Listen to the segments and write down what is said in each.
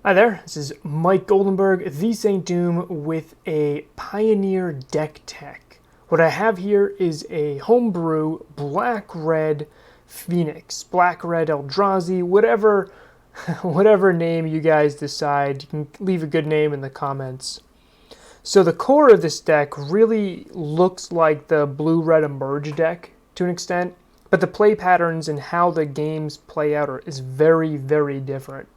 Hi there, this is Mike Goldenberg, the St. Doom, with a Pioneer deck tech. What I have here is a homebrew black-red Phoenix, black-red Eldrazi, whatever name you guys decide. You can leave a good name in the comments. So the core of this deck really looks like the blue-red Emerge deck to an extent, but the play patterns and how the games play out is very, very different.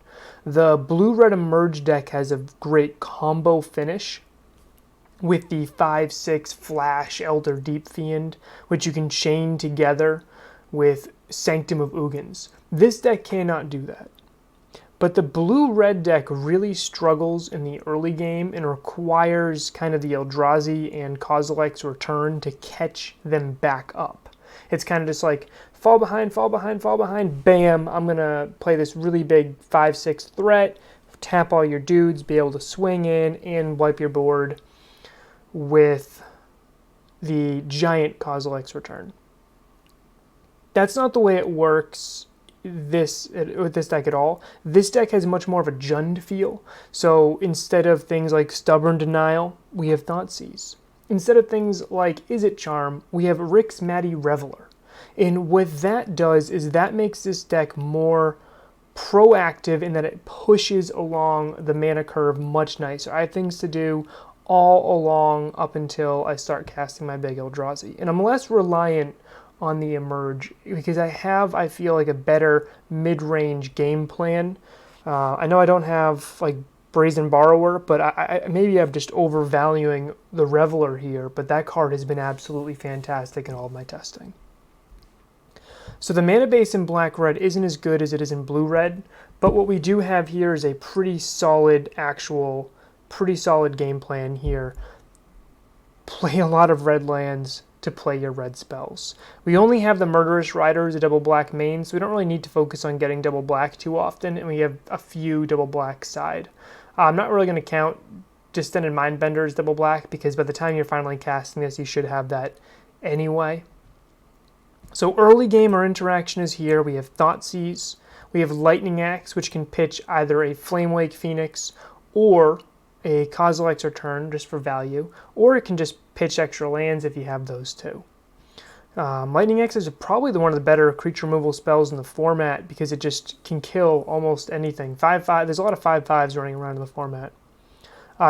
The blue-red Emerge deck has a great combo finish with the 5/6 Flash Elder Deep Fiend, which you can chain together with Sanctum of Ugins. This deck cannot do that. But the blue-red deck really struggles in the early game and requires kind of the Eldrazi and Kozilek's return to catch them back up. It's kind of just like, fall behind, fall behind, fall behind, bam, I'm going to play this really big 5/6 threat, tap all your dudes, be able to swing in and wipe your board with the giant Kozilek's return. That's not the way it works with this deck at all. This deck has much more of a Jund feel. So instead of things like Stubborn Denial, we have Thoughtseize. Instead of things like Izzet Charm, we have Rix Maddie Reveler. And what that does is that makes this deck more proactive in that it pushes along the mana curve much nicer. I have things to do all along up until I start casting my big Eldrazi. And I'm less reliant on the Emerge because I feel like a better mid-range game plan. I know I don't have like Brazen Borrower, but maybe I'm just overvaluing the Reveler here, but that card has been absolutely fantastic in all of my testing. So the mana base in black-red isn't as good as it is in blue-red, but what we do have here is a pretty solid game plan here. Play a lot of red lands to play your red spells. We only have the Murderous Rider as a double black main, so we don't really need to focus on getting double black too often, and we have a few double black side. I'm not really going to count Distended Mindbender as double black, because by the time you're finally casting this, you should have that anyway. So early game, our interaction is here. We have Thoughtseize, we have Lightning Axe, which can pitch either a Flamewake Phoenix or a Kozilek's Return just for value, or it can just pitch extra lands if you have those two. Lightning Axe is probably one of the better creature removal spells in the format because it just can kill almost anything. 5/5. There's a lot of 5/5s running around in the format.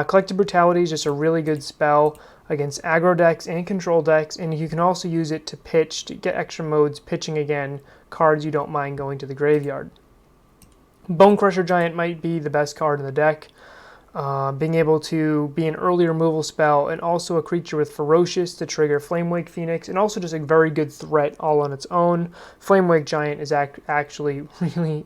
Collective Brutality is just a really good spell against aggro decks and control decks, and you can also use it to pitch, to get extra modes, pitching again cards you don't mind going to the graveyard. Bone Crusher Giant might be the best card in the deck. Being able to be an early removal spell and also a creature with Ferocious to trigger Flamewake Phoenix, and also just a very good threat all on its own. Flamewake Giant is actually really,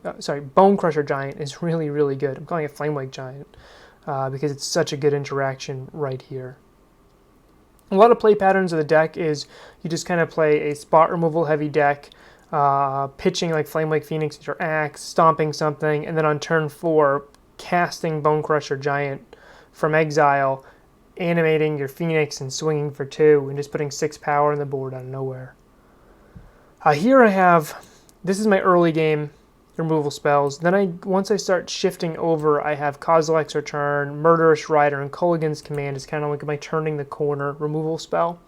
Bone Crusher Giant is really, really good. I'm calling it Flamewake Giant because it's such a good interaction right here. A lot of play patterns of the deck is you just kind of play a spot removal heavy deck, pitching like Flamewake Phoenix with your axe, stomping something, and then on turn 4, casting Bone Crusher Giant from exile, animating your Phoenix and swinging for 2, and just putting 6 power on the board out of nowhere. Here I have, this is my early game removal spells. Then once I start shifting over, I have Kozilek's Return, Murderous Rider, and Culligan's Command is kind of like my turning the corner removal spell.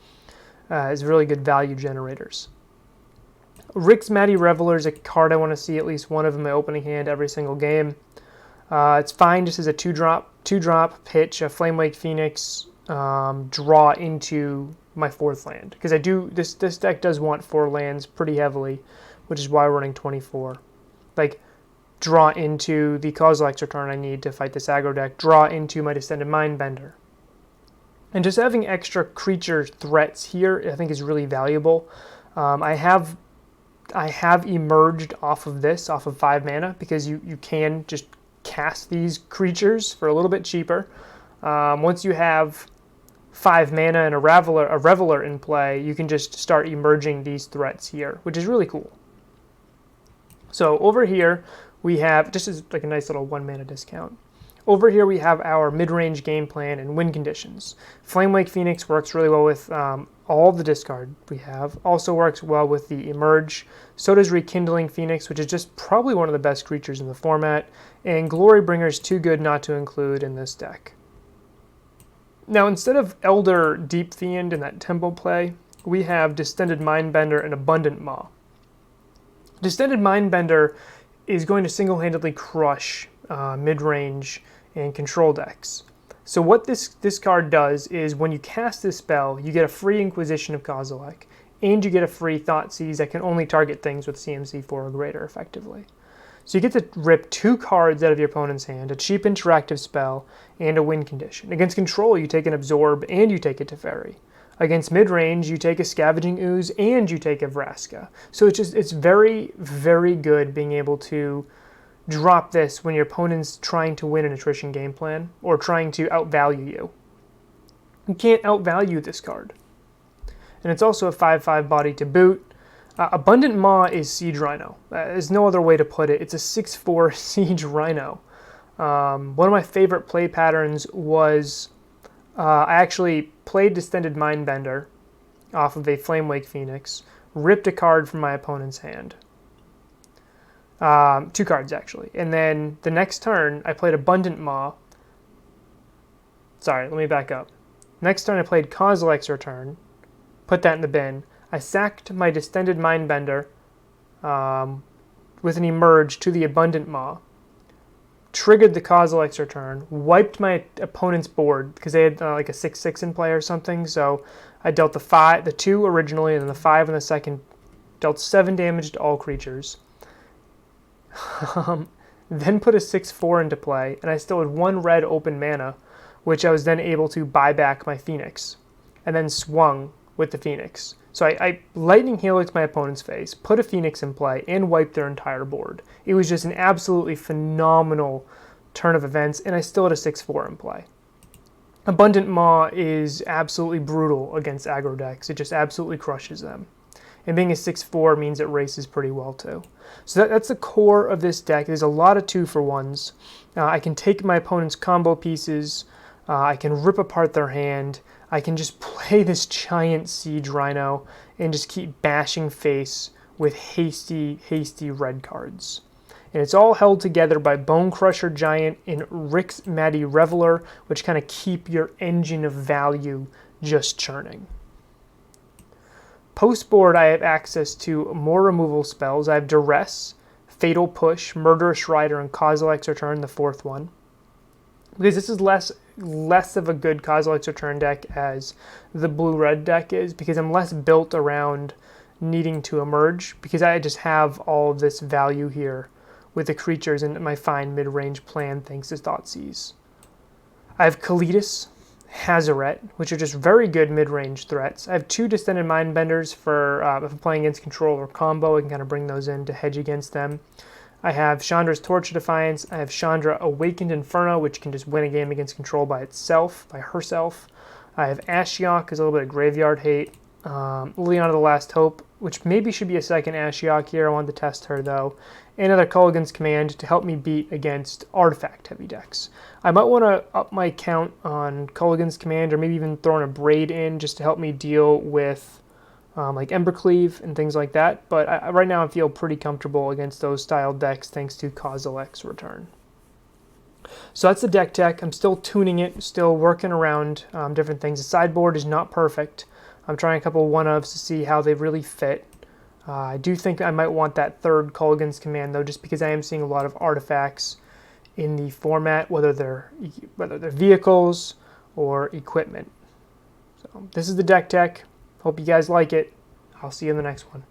It's really good value generators. Rix Maddie Reveler is a card I want to see at least one of in my opening hand every single game. It's fine just as a 2-drop pitch, a Flamewake Phoenix, draw into my 4th land. Because this deck does want 4 lands pretty heavily, which is why we're running 24. Like, draw into the Kozilek's Return I need to fight this aggro deck, draw into my Distended Mindbender. And just having extra creature threats here I think is really valuable. I have emerged off of 5 mana, because you can just cast these creatures for a little bit cheaper. Once you have 5 mana and a Reveler in play, you can just start emerging these threats here, which is really cool. So over here we have, just as like a nice little 1 mana discount. Over here we have our mid-range game plan and win conditions. Flamewake Phoenix works really well with all the discard we have. Also works well with the Emerge. So does Rekindling Phoenix, which is just probably one of the best creatures in the format. And Glorybringer is too good not to include in this deck. Now instead of Elder Deep Fiend in that tempo play, we have Distended Mindbender and Abundant Maw. Distended Mindbender is going to single-handedly crush mid-range and control decks. So what this card does is when you cast this spell, you get a free Inquisition of Kozilek, and you get a free Thoughtseize that can only target things with CMC 4 or greater effectively. So you get to rip 2 cards out of your opponent's hand, a cheap interactive spell, and a win condition. Against control, you take an Absorb and you take a Teferi. Against mid-range, you take a Scavenging Ooze and you take a Vraska. So it's very, very good being able to drop this when your opponent's trying to win an attrition game plan or trying to outvalue you. You can't outvalue this card. And it's also a 5/5 body to boot. Abundant Maw is Siege Rhino. There's no other way to put it. It's a 6/4 Siege Rhino. One of my favorite play patterns was I actually played Distended Mindbender off of a Flamewake Phoenix, ripped a card from my opponent's hand. 2 cards actually. And then the next turn I played Abundant Maw. Sorry, let me back up. Next turn I played Kozilek's Return, put that in the bin. I sacked my Distended Mindbender with an Emerge to the Abundant Maw, triggered the Kozilek's Return, wiped my opponent's board because they had like a 6/6 in play or something. So I dealt the 2 originally, and then the 5 in the second. Dealt 7 damage to all creatures. Then put a 6/4 into play, and I still had 1 red open mana, which I was then able to buy back my Phoenix, and then swung with the Phoenix. So I Lightning Helix my opponent's face, put a Phoenix in play, and wiped their entire board. It was just an absolutely phenomenal turn of events, and I still had a 6/4 in play. Abundant Maw is absolutely brutal against aggro decks. It just absolutely crushes them. And being a 6/4 means it races pretty well too. So that's the core of this deck. There's a lot of 2-for-1s. I can take my opponent's combo pieces. I can rip apart their hand. I can just play this giant Siege Rhino and just keep bashing face with hasty red cards. And it's all held together by Bone Crusher Giant and Rick's Matty Reveler, which kind of keep your engine of value just churning. Post-board, I have access to more removal spells. I have Duress, Fatal Push, Murderous Rider, and Kozilek's Return, the 4th one. Because this is less of a good Kozilek's Return deck as the blue-red deck is, because I'm less built around needing to emerge, because I just have all of this value here with the creatures and my fine mid-range plan thanks to Thoughtseize. I have Kalitas, Hazaret, which are just very good mid-range threats. I have 2 Distended Mindbenders for if I'm playing against control or combo, I can kind of bring those in to hedge against them. I have Chandra's Torch of Defiance. I have Chandra Awakened Inferno, which can just win a game against control by herself. I have Ashiok, is a little bit of graveyard hate. Liliana the Last Hope, which maybe should be a second Ashiok here. I wanted to test her though. And another Culligan's Command to help me beat against artifact-heavy decks. I might want to up my count on Culligan's Command, or maybe even throw in a Braid in just to help me deal with like Embercleave and things like that. But right now I feel pretty comfortable against those style decks thanks to Kozilek's Return. So that's the deck tech. I'm still tuning it, still working around different things. The sideboard is not perfect. I'm trying a couple one-ofs to see how they really fit. I do think I might want that 3rd Culligan's Command though, just because I am seeing a lot of artifacts in the format, whether they're vehicles or equipment. So this is the deck tech. Hope you guys like it. I'll see you in the next one.